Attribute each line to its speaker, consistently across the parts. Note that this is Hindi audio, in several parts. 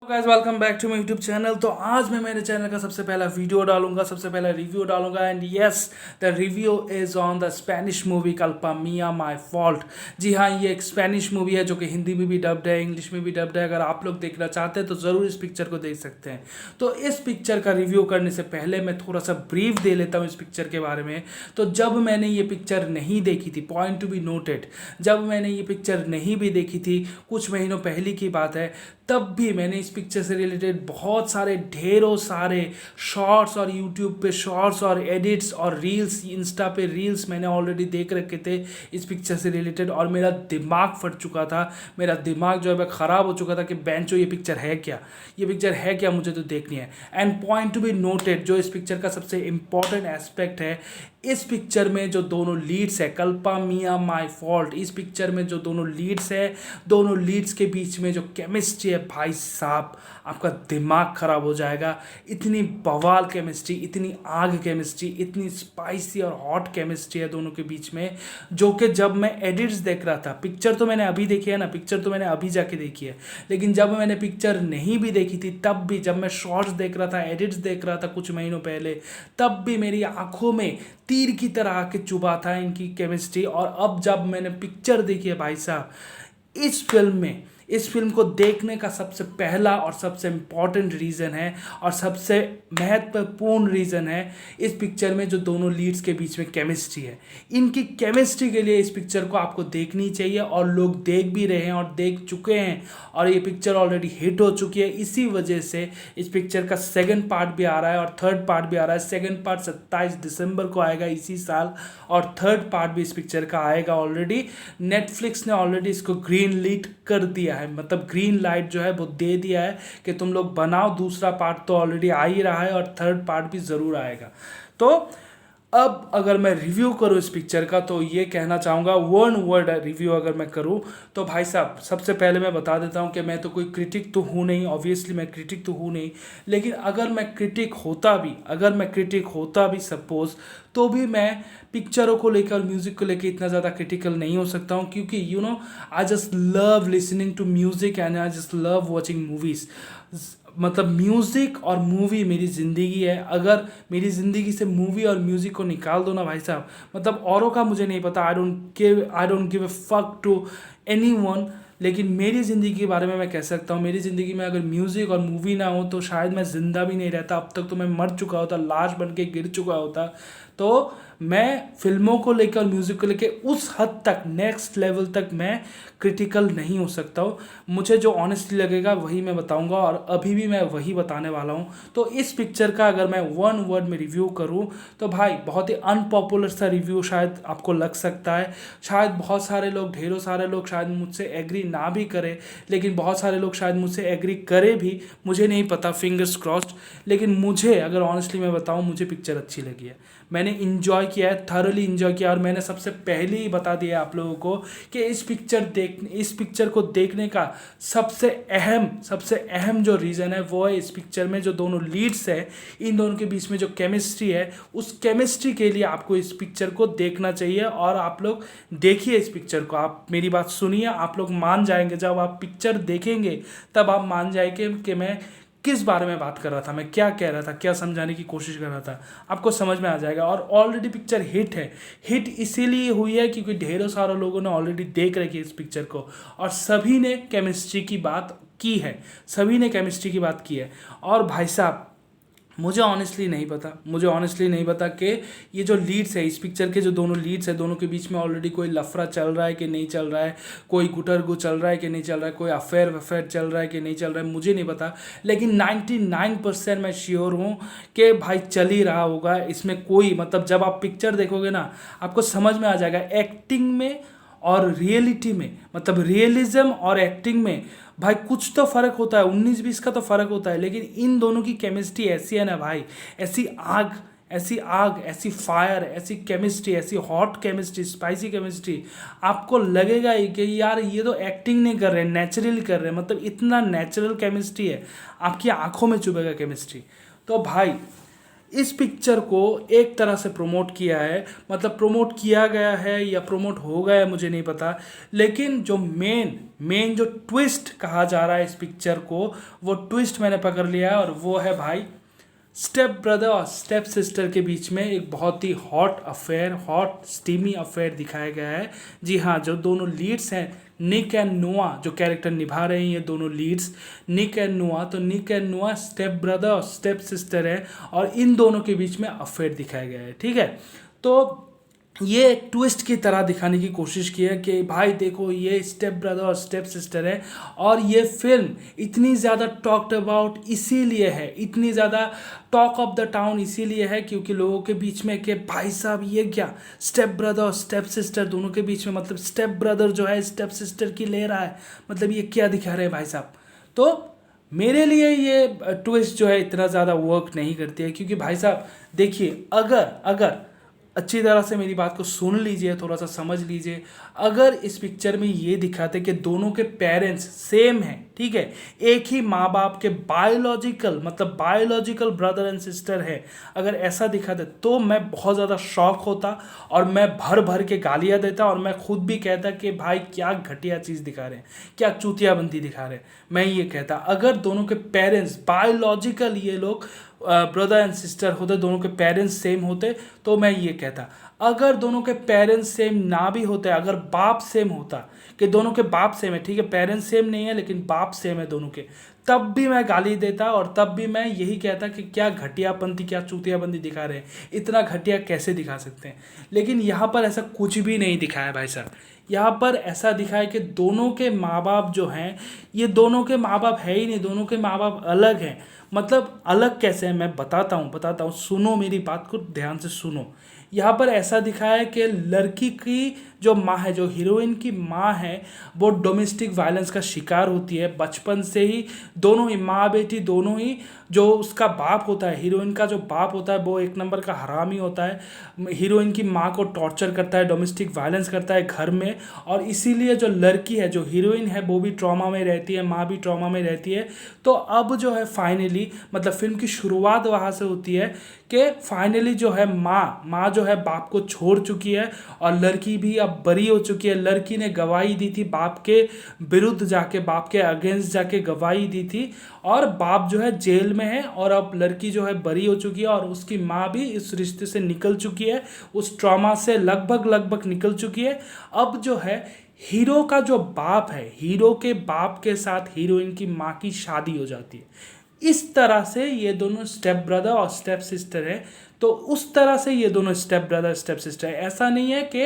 Speaker 1: Guys welcome back to my YouTube channel. तो आज मैं मेरे चैनल का सबसे पहला वीडियो डालूंगा, सबसे पहला रिव्यू डालूंगा। And yes, the review is on the Spanish movie कल्पा मिया माय फॉल्ट। जी हाँ, ये एक स्पेनिश मूवी है जो कि हिंदी में भी डब्ड है, इंग्लिश में भी डब्ड है। अगर आप लोग देखना चाहते हैं तो ज़रूर इस पिक्चर को देख सकते हैं। तो इस पिक्चर का रिव्यू करने से पहले मैं थोड़ा सा ब्रीफ दे लेता हूँ इस पिक्चर के बारे में। तो जब मैंने ये पिक्चर नहीं देखी थी, पॉइंट टू बी नोटेड, जब मैंने ये पिक्चर नहीं भी देखी थी, कुछ महीनों पहले की बात है, तब भी मैंने इस पिक्चर से रिलेटेड बहुत सारे ढेरों सारे शॉर्ट्स और यूट्यूब पे शॉर्ट्स और एडिट्स और रील्स, इंस्टा पे रील्स मैंने ऑलरेडी देख रखे थे इस पिक्चर से रिलेटेड। और मेरा दिमाग फट चुका था, मेरा दिमाग जो है वह ख़राब हो चुका था कि बेंचो ये पिक्चर है क्या, ये पिक्चर है क्या, मुझे तो देखनी है। And point to be noted, जो इस पिक्चर का सबसे इम्पॉर्टेंट एस्पेक्ट है, इस पिक्चर में जो दोनों लीड्स है, कल्पा मिया माय फॉल्ट, इस पिक्चर में जो दोनों लीड्स है, दोनों लीड्स के बीच में जो केमिस्ट्री है, भाई साहब आपका दिमाग खराब हो जाएगा। इतनी बवाल केमिस्ट्री, इतनी आग केमिस्ट्री, इतनी स्पाइसी और हॉट केमिस्ट्री है दोनों के बीच में, जो कि जब मैं एडिट्स देख रहा था, पिक्चर तो मैंने अभी देखी है ना, पिक्चर तो मैंने अभी जाके देखी है, लेकिन जब मैंने पिक्चर नहीं भी देखी थी तब भी, जब मैं शॉर्ट्स देख रहा था, एडिट्स देख रहा था कुछ महीनों पहले, तब भी मेरी आंखों में तीर की तरह आके चुभा था इनकी केमिस्ट्री। और अब जब मैंने पिक्चर देखी है भाई साहब, इस फिल्म को देखने का सबसे पहला और सबसे इम्पॉर्टेंट रीज़न है और सबसे महत्वपूर्ण रीज़न है इस पिक्चर में जो दोनों लीड्स के बीच में केमिस्ट्री है। इनकी केमिस्ट्री के लिए इस पिक्चर को आपको देखनी चाहिए, और लोग देख भी रहे हैं और देख चुके हैं, और ये पिक्चर ऑलरेडी हिट हो चुकी है। इसी वजह से इस पिक्चर का सेकंड पार्ट भी आ रहा है और थर्ड पार्ट भी आ रहा है। सेकंड पार्ट 27 दिसंबर को आएगा इसी साल, और थर्ड पार्ट भी इस पिक्चर का आएगा। ऑलरेडी नेटफ्लिक्स ने ऑलरेडी इसको ग्रीन लाइट कर दिया है, मतलब ग्रीन लाइट जो है वो दे दिया है कि तुम लोग बनाओ। दूसरा पार्ट तो ऑलरेडी आ ही रहा है और थर्ड पार्ट भी ज़रूर आएगा। तो अब अगर मैं रिव्यू करूँ इस पिक्चर का, तो ये कहना चाहूँगा, वन वर्ड रिव्यू अगर मैं करूँ तो भाई साहब, सबसे पहले मैं बता देता हूँ कि मैं तो कोई क्रिटिक तो हूँ नहीं, ऑब्वियसली मैं क्रिटिक तो हूँ नहीं, लेकिन अगर मैं क्रिटिक होता भी सपोज, तो भी मैं पिक्चरों को लेकर और म्यूज़िक को लेकर इतना ज़्यादा क्रिटिकल नहीं हो सकता हूँ, क्योंकि I just love listening to music and I just love watching movies. मतलब म्यूज़िक और मूवी मेरी ज़िंदगी है। अगर मेरी ज़िंदगी से मूवी और म्यूज़िक को निकाल दो ना भाई साहब, मतलब औरों का मुझे नहीं पता, I don't give a fuck to anyone, लेकिन मेरी ज़िंदगी के बारे में मैं कह सकता हूँ, मेरी ज़िंदगी में अगर म्यूज़िक और मूवी ना हो तो शायद मैं ज़िंदा भी नहीं रहता। अब तक तो मैं मर चुका होता, लाश बन के गिर चुका होता। तो मैं फिल्मों को लेकर, म्यूज़िक को लेकर उस हद तक, नेक्स्ट लेवल तक मैं क्रिटिकल नहीं हो सकता हूँ। मुझे जो ऑनेस्टली लगेगा वही मैं बताऊँगा, और अभी भी मैं वही बताने वाला हूँ। तो इस पिक्चर का अगर मैं वन वर्ड में रिव्यू करूँ तो भाई, बहुत ही अनपॉपुलर सा रिव्यू शायद आपको लग सकता है, शायद बहुत सारे लोग, ढेरों सारे लोग शायद मुझसे एग्री ना भी करें, लेकिन बहुत सारे लोग शायद मुझसे एग्री करें भी, मुझे नहीं पता, फिंगर्स क्रॉस्ड। लेकिन मुझे, अगर ऑनेस्टली मैं बताऊँ, मुझे पिक्चर अच्छी लगी है, मैंने इन्जॉय किया है, थॉरली इन्जॉय किया। और मैंने सबसे पहले ही बता दिया आप लोगों को कि इस पिक्चर को देखने का सबसे अहम जो रीज़न है वो है इस पिक्चर में जो दोनों लीड्स है, इन दोनों के बीच में जो केमिस्ट्री है, उस केमिस्ट्री के लिए आपको इस पिक्चर को देखना चाहिए। और आप लोग देखिए इस पिक्चर को, आप मेरी बात सुनिए, आप लोग मान जाएंगे, जब आप पिक्चर देखेंगे तब आप मान जाएंगे कि मैं किस बारे में बात कर रहा था, मैं क्या कह रहा था, क्या समझाने की कोशिश कर रहा था, आपको समझ में आ जाएगा। और ऑलरेडी पिक्चर हिट है, हिट इसीलिए हुई है क्योंकि ढेरों सारे लोगों ने ऑलरेडी देख रखी है इस पिक्चर को, और सभी ने केमिस्ट्री की बात की है, और भाई साहब, मुझे ऑनेस्टली नहीं पता कि ये जो लीड्स है, इस पिक्चर के जो दोनों लीड्स है, दोनों के बीच में ऑलरेडी कोई लफड़ा चल रहा है कि नहीं चल रहा है, कोई गुटरगु चल रहा है कि नहीं चल रहा है, कोई अफेयर चल रहा है कि नहीं चल रहा है, मुझे नहीं पता। लेकिन 99% मैं श्योर हूँ कि भाई चल ही रहा होगा इसमें। कोई, मतलब जब आप पिक्चर देखोगे ना, आपको समझ में आ जाएगा एक्टिंग में और रियलिटी में, मतलब रियलिज्म और एक्टिंग में भाई कुछ तो फ़र्क होता है, 19-20 का तो फ़र्क होता है। लेकिन इन दोनों की केमिस्ट्री ऐसी है ना भाई, ऐसी आग, ऐसी फायर, ऐसी केमिस्ट्री, ऐसी हॉट केमिस्ट्री, स्पाइसी केमिस्ट्री, आपको लगेगा ही कि यार ये तो एक्टिंग नहीं कर रहे, नेचुरल कर रहे हैं। मतलब इतना नेचुरल केमिस्ट्री है, आपकी आंखों में चुभेगा केमिस्ट्री। तो भाई, इस पिक्चर को एक तरह से प्रमोट किया है, मतलब प्रमोट किया गया है या प्रमोट हो गया है मुझे नहीं पता, लेकिन जो मेन मेन जो ट्विस्ट कहा जा रहा है इस पिक्चर को, वो ट्विस्ट मैंने पकड़ लिया है, और वो है भाई स्टेप ब्रदर और स्टेप सिस्टर के बीच में एक बहुत ही hot affair, hot steamy affair दिखाया गया है। जी हाँ, जो दोनों लीड्स हैं निक एंड नोआ, जो कैरेक्टर निभा रहे हैं ये दोनों लीड्स निक एंड नोआ, तो निक एंड नोआ स्टेप ब्रदर और स्टेप सिस्टर है, और इन दोनों के बीच में अफेयर दिखाया गया है। ठीक है, तो ये एक ट्विस्ट की तरह दिखाने की कोशिश की है कि भाई देखो ये स्टेप ब्रदर और स्टेप सिस्टर है, और ये फिल्म इतनी ज़्यादा टॉक्ड अबाउट इसीलिए है, इतनी ज़्यादा टॉक ऑफ द टाउन इसीलिए है क्योंकि लोगों के बीच में कि भाई साहब ये क्या स्टेप ब्रदर और स्टेप सिस्टर दोनों के बीच में, मतलब स्टेप ब्रदर जो है स्टेप सिस्टर की ले रहा है, मतलब ये क्या दिखा रहे हैं भाई साहब। तो मेरे लिए ये ट्विस्ट जो है इतना ज़्यादा वर्क नहीं करती है, क्योंकि भाई साहब देखिए, अगर अगर अच्छी तरह से मेरी बात को सुन लीजिए, थोड़ा सा समझ लीजिए, अगर इस पिक्चर में ये दिखाते कि दोनों के पेरेंट्स सेम हैं, ठीक है, एक ही माँ बाप के बायोलॉजिकल, मतलब बायोलॉजिकल ब्रदर एंड सिस्टर है, अगर ऐसा दिखाते तो मैं बहुत ज़्यादा शॉक होता, और मैं भर भर के गालियाँ देता, और मैं खुद भी कहता कि भाई क्या घटिया चीज़ दिखा रहे हैं, क्या चूतियाबंदी दिखा रहे हैं। मैं ये कहता अगर दोनों के पेरेंट्स बायोलॉजिकल ये लोग ब्रदर एंड सिस्टर होते, दोनों के पेरेंट्स सेम होते, तो मैं ये कहता। अगर दोनों के पेरेंट्स सेम ना भी होते, अगर बाप सेम होता कि दोनों के बाप सेम है, ठीक है, पेरेंट्स सेम नहीं है लेकिन बाप सेम है दोनों के, तब भी मैं गाली देता, और तब भी मैं यही कहता कि क्या घटियापंथी, क्या चूतियाबंदी दिखा रहे हैं, इतना घटिया कैसे दिखा सकते हैं। लेकिन यहाँ पर ऐसा कुछ भी नहीं दिखाया भाई साहब। यहाँ पर ऐसा दिखा है कि दोनों के माँ बाप जो हैं, ये दोनों के माँ बाप है ही नहीं, दोनों के माँ बाप अलग हैं। मतलब अलग कैसे है मैं बताता हूँ, सुनो मेरी बात को ध्यान से सुनो। यहाँ पर ऐसा दिखाया है कि लड़की की जो माँ है, जो हीरोइन की माँ है, वो डोमेस्टिक वायलेंस का शिकार होती है बचपन से ही। दोनों ही माँ बेटी दोनों ही, जो उसका बाप होता है, हीरोइन का जो बाप होता है, वो एक नंबर का हरामी होता है, हीरोइन की माँ को टॉर्चर करता है, डोमेस्टिक वायलेंस करता है घर में, और इसीलिए जो लड़की है, जो हीरोइन है, वो भी ट्रॉमा में रहती है, माँ भी ट्रॉमा में रहती है। तो अब जो है फाइनली, मतलब फिल्म की शुरुआत वहाँ से होती है कि फाइनली जो है माँ जो है बाप को छोड़ चुकी है, और लड़की भी अब बरी हो चुकी है। लड़की ने गवाही दी थी बाप के विरुद्ध जाके, बाप के अगेंस्ट जाके गवाही दी थी, और बाप जो है जेल में है, और अब लड़की जो है बरी हो चुकी है, और उसकी माँ भी इस रिश्ते से निकल चुकी है, उस ट्रॉमा से लगभग निकल चुकी है। अब जो है हीरो का जो बाप है, हीरो के बाप के साथ हीरोइन की माँ की शादी हो जाती है। इस तरह से ये दोनों स्टेप ब्रदर और स्टेप सिस्टर है। तो उस तरह से ये दोनों स्टेप ब्रदर स्टेप सिस्टर है। ऐसा नहीं है कि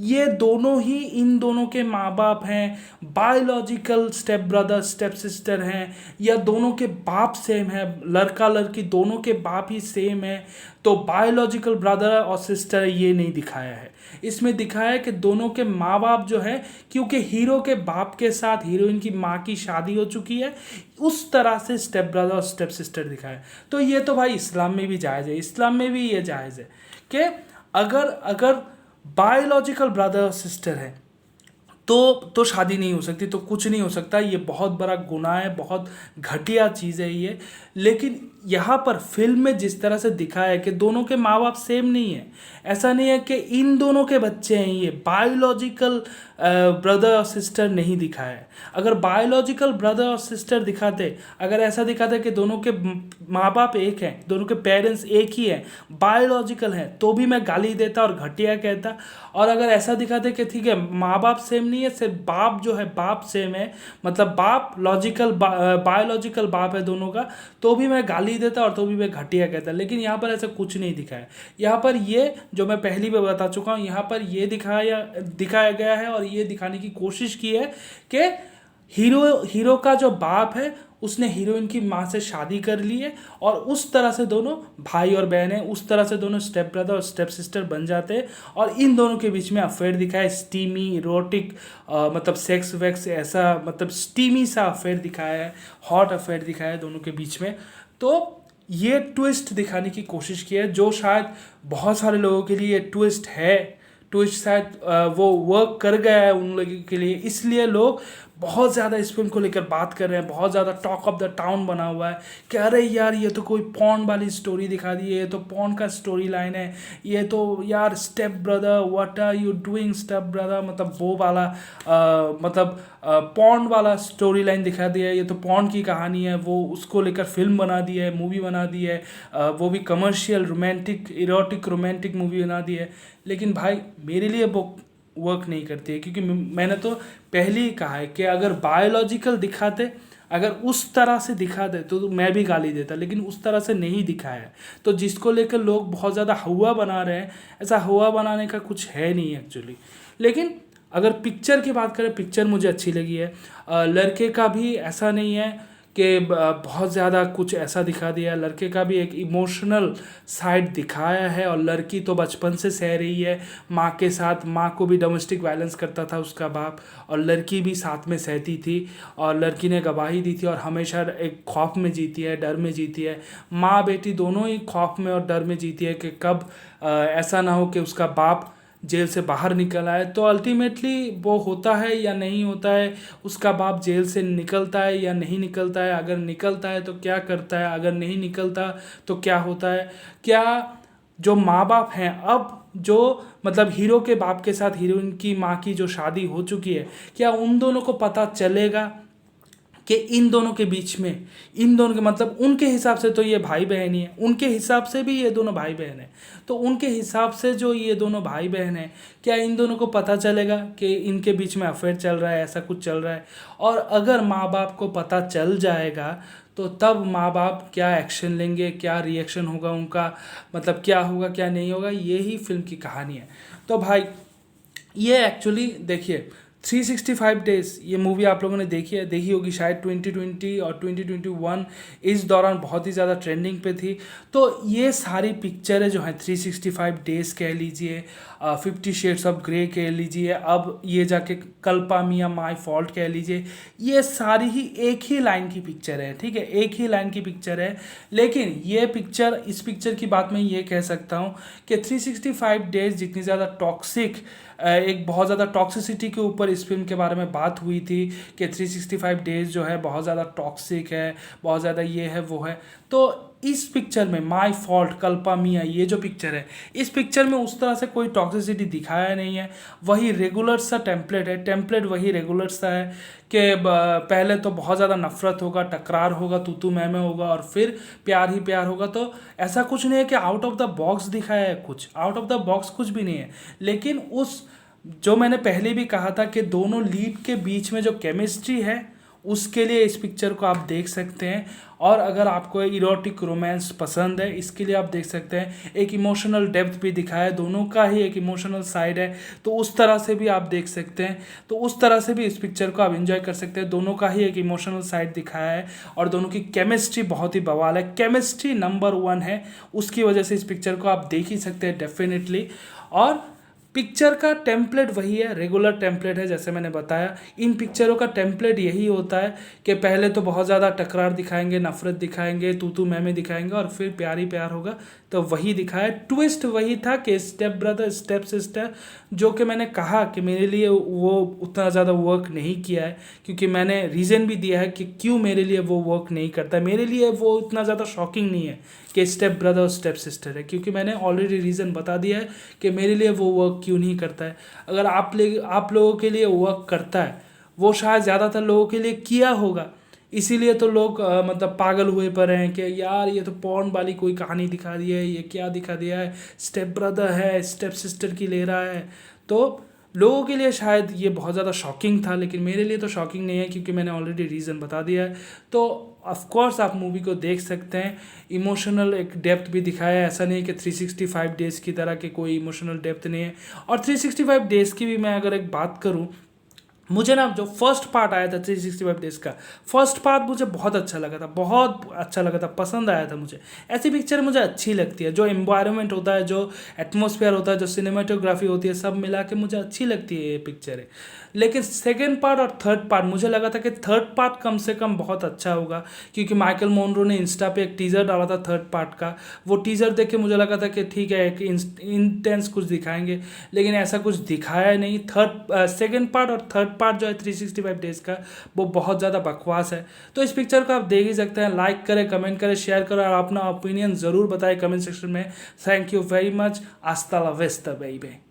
Speaker 1: ये दोनों ही इन दोनों के माँ बाप हैं, biological step brother step sister हैं, या दोनों के बाप सेम है, लड़का लड़की दोनों के बाप ही सेम है, तो बायोलॉजिकल ब्रदर और सिस्टर ये नहीं दिखाया है। इसमें दिखाया है कि दोनों के माँ बाप जो है, क्योंकि हीरो के बाप के साथ हीरोइन की माँ की शादी हो चुकी है, उस तरह से स्टेप ब्रदर और स्टेप सिस्टर दिखाया। तो ये तो भाई इस्लाम में भी जायज़ है, इस्लाम में भी ये जायज़ है कि अगर अगर बायोलॉजिकल ब्रदर और सिस्टर है तो शादी नहीं हो सकती, तो कुछ नहीं हो सकता। ये बहुत बड़ा गुनाह है, बहुत घटिया चीज़ है ये। लेकिन यहाँ पर फिल्म में जिस तरह से दिखाया है कि दोनों के माँ बाप सेम नहीं है, ऐसा नहीं है कि इन दोनों के बच्चे हैं, ये बायोलॉजिकल ब्रदर और सिस्टर नहीं दिखाया है। अगर बायोलॉजिकल ब्रदर और सिस्टर दिखाते, अगर ऐसा दिखाते कि दोनों के माँ बाप एक हैं, दोनों के पेरेंट्स एक ही हैं, बायोलॉजिकल हैं, तो भी मैं गाली देता और घटिया कहता। और अगर ऐसा दिखाते कि ठीक है माँ बाप सेम नहीं है, सिर्फ बाप जो है बाप सेम है, मतलब बाप लॉजिकल बायोलॉजिकल बाप है दोनों का, तो भी मैं गाली देता और तो भी मैं घटिया कहता। लेकिन यहाँ पर ऐसा कुछ नहीं दिखाया। यहाँ पर ये जो मैं पहली बार बता चुका हूँ, यहाँ पर ये दिखाया गया है, और ये दिखाने की कोशिश की है कि हीरो का जो बाप है उसने हीरोइन की माँ से शादी कर ली है, और उस तरह से दोनों भाई और बहन हैं, उस तरह से दोनों स्टेप ब्रदर और स्टेप सिस्टर बन जाते हैं। और इन दोनों के बीच में अफेयर दिखाया है, स्टीमी इरोटिक, मतलब सेक्स वैक्स ऐसा, मतलब स्टीमी सा अफेयर दिखाया है, हॉट अफेयर दिखाया है दोनों के बीच में। तो ये ट्विस्ट दिखाने की कोशिश की है, जो शायद बहुत सारे लोगों के लिए ट्विस्ट है, ट्विस्ट शायद वो वर्क कर गया है उन लोगों के लिए, इसलिए लोग बहुत ज़्यादा इस फिल्म को लेकर बात कर रहे हैं, बहुत ज़्यादा टॉक ऑफ द टाउन बना हुआ है कि अरे यार ये तो कोई पॉर्न वाली स्टोरी दिखा दी है, ये तो पॉर्न का स्टोरी लाइन है, ये तो यार step brother what are you doing step brother, मतलब वो वाला मतलब पॉर्न वाला स्टोरी लाइन दिखा दिया है, ये तो पॉर्न की कहानी है, वो उसको लेकर फिल्म बना दी है, मूवी बना दी है, वो भी commercial romantic erotic romantic movie बना दी है। लेकिन भाई मेरे लिए वो वर्क नहीं करती है, क्योंकि मैंने तो पहले ही कहा है कि अगर बायोलॉजिकल दिखाते, अगर उस तरह से दिखाते तो मैं भी गाली देता, लेकिन उस तरह से नहीं दिखाया है। तो जिसको लेकर लोग बहुत ज़्यादा हुआ बना रहे हैं, ऐसा हुआ बनाने का कुछ है नहीं एक्चुअली। लेकिन अगर पिक्चर की बात करें, पिक्चर मुझे अच्छी लगी है। लड़के का भी ऐसा नहीं है कि बहुत ज़्यादा कुछ ऐसा दिखा दिया, लड़के का भी एक इमोशनल साइड दिखाया है। और लड़की तो बचपन से सह रही है माँ के साथ, माँ को भी डोमेस्टिक वायलेंस करता था उसका बाप, और लड़की भी साथ में सहती थी, और लड़की ने गवाही दी थी और हमेशा एक खौफ में जीती है, डर में जीती है। माँ बेटी दोनों ही खौफ में और डर में जीती है कि कब ऐसा ना हो कि उसका बाप जेल से बाहर निकल आए। तो अल्टीमेटली वो होता है या नहीं होता है, उसका बाप जेल से निकलता है या नहीं निकलता है, अगर निकलता है तो क्या करता है, अगर नहीं निकलता तो क्या होता है। क्या जो माँ बाप हैं, अब जो मतलब हीरो के बाप के साथ हीरोइन की माँ की जो शादी हो चुकी है, क्या उन दोनों को पता चलेगा कि इन दोनों के बीच में, इन दोनों के मतलब उनके हिसाब से तो ये भाई बहन ही है, उनके हिसाब से भी ये दोनों भाई बहन हैं, तो उनके हिसाब से जो ये दोनों भाई बहन हैं, क्या इन दोनों को पता चलेगा कि इनके बीच में अफेयर चल रहा है, ऐसा कुछ चल रहा है। और अगर माँ बाप को पता चल जाएगा तो तब माँ बाप क्या एक्शन लेंगे, क्या रिएक्शन होगा उनका, मतलब क्या होगा क्या नहीं होगा, ये ही फिल्म की कहानी है। तो भाई ये एक्चुअली देखिए 365 डेज ये मूवी आप लोगों ने देखी होगी शायद 2020 और 2021 इस दौरान बहुत ही ज़्यादा ट्रेंडिंग पे थी। तो ये सारी पिक्चरें जो हैं 365 डेज कह लीजिए, 50 शेड्स ऑफ ग्रे कह लीजिए, अब ये जाके कल्पा मिया माय फॉल्ट कह लीजिए, ये सारी ही एक ही लाइन की पिक्चर है, ठीक है, एक ही लाइन की पिक्चर है। लेकिन ये पिक्चर, इस पिक्चर की बात मैं ये कह सकता हूँ कि 365 डेज जितनी ज़्यादा टॉक्सिक, एक बहुत ज़्यादा टॉक्सिसिटी के ऊपर इस फिल्म के बारे में बात हुई थी कि 365 डेज जो है बहुत ज़्यादा टॉक्सिक है, बहुत ज़्यादा ये है वो है। तो इस पिक्चर में माय फॉल्ट कल्पा मिया ये जो पिक्चर है, इस पिक्चर में उस तरह से कोई टॉक्सिसिटी दिखाया नहीं है, वही रेगुलर सा टेम्पलेट है, टेम्पलेट वही रेगुलर सा है कि पहले तो बहुत ज़्यादा नफरत होगा, टकरार होगा, तू मैं होगा, और फिर प्यार ही प्यार होगा। तो ऐसा कुछ नहीं है कि आउट ऑफ द बॉक्स दिखाया है, कुछ आउट ऑफ द बॉक्स कुछ भी नहीं है। लेकिन उस जो मैंने पहले भी कहा था कि दोनों लीड के बीच में जो केमिस्ट्री है, उसके लिए इस पिक्चर को आप देख सकते हैं। और अगर आपको इरोटिक रोमांस पसंद है, इसके लिए आप देख सकते हैं। एक इमोशनल डेप्थ भी दिखाया है, दोनों का ही एक इमोशनल साइड है, तो उस तरह से भी आप देख सकते हैं। तो उस तरह से भी इस पिक्चर को आप एंजॉय कर सकते हैं, दोनों का ही एक इमोशनल साइड दिखाया है, और दोनों की केमिस्ट्री बहुत ही बवाल है, केमिस्ट्री नंबर 1 है। उसकी वजह से इस पिक्चर को आप देख ही सकते हैं डेफिनेटली। और पिक्चर का टेम्पलेट वही है, रेगुलर टेम्पलेट है, जैसे मैंने बताया। इन पिक्चरों का टेम्पलेट यही होता है कि पहले तो बहुत ज़्यादा टकरार दिखाएंगे, नफरत दिखाएंगे, तू मैं दिखाएंगे, और फिर प्यार ही प्यार होगा। तो वही दिखाया, ट्विस्ट वही था कि स्टेप ब्रदर स्टेप सिस्टर, जो कि मैंने कहा कि मेरे लिए वो उतना ज़्यादा वर्क नहीं किया है, क्योंकि मैंने रीज़न भी दिया है कि क्यों मेरे लिए वो वर्क नहीं करता। मेरे लिए वो उतना ज़्यादा शॉकिंग नहीं है कि स्टेप ब्रदर और स्टेप सिस्टर है, क्योंकि मैंने ऑलरेडी रीज़न बता दिया है कि मेरे लिए वो वर्क क्यों नहीं करता है। अगर आप लोगों के लिए वर्क करता है, वो शायद ज़्यादातर लोगों के लिए किया होगा, इसीलिए तो लोग मतलब पागल हुए पर हैं कि यार ये तो पॉर्न वाली कोई कहानी दिखा दी है, ये क्या दिखा दिया है, स्टेप ब्रदर है स्टेप सिस्टर की ले रहा है। तो लोगों के लिए शायद ये बहुत ज़्यादा शॉकिंग था, लेकिन मेरे लिए तो शॉकिंग नहीं है, क्योंकि मैंने ऑलरेडी रीज़न बता दिया है। तो ऑफ कोर्स आप मूवी को देख सकते हैं। इमोशनल एक डेप्थ भी दिखाया है, ऐसा नहीं है कि 365 डेज़ की तरह के कोई इमोशनल डेप्थ नहीं है। और 365 डेज़ की भी मैं अगर एक बात करूं, मुझे ना जो फर्स्ट पार्ट आया था 365 डेज़ का, फर्स्ट पार्ट मुझे बहुत अच्छा लगा था, बहुत अच्छा लगा था, पसंद आया था मुझे। ऐसी पिक्चर मुझे अच्छी लगती है, जो एनवायरनमेंट होता है, जो एटमॉस्फेयर होता है, जो सिनेमेटोग्राफी होती है, सब मिला के मुझे अच्छी लगती है ये पिक्चरें। लेकिन सेकेंड पार्ट और थर्ड पार्ट मुझे लगा था कि थर्ड पार्ट कम से कम बहुत अच्छा होगा, क्योंकि माइकल मोनरो ने इंस्टा पे एक टीज़र डाला था थर्ड पार्ट का। वो टीज़र देख के मुझे लगा था कि ठीक है एक इंटेंस कुछ दिखाएंगे, लेकिन ऐसा कुछ दिखाया नहीं। सेकेंड पार्ट और थर्ड पार्ट जो है 365 डेज़ का वो बहुत ज़्यादा बकवास है। तो इस पिक्चर को आप देख ही सकते हैं। लाइक करें, कमेंट करें, शेयर करें और अपना ओपिनियन ज़रूर बताएं कमेंट सेक्शन में। Thank you very much. हasta la vista बेबी।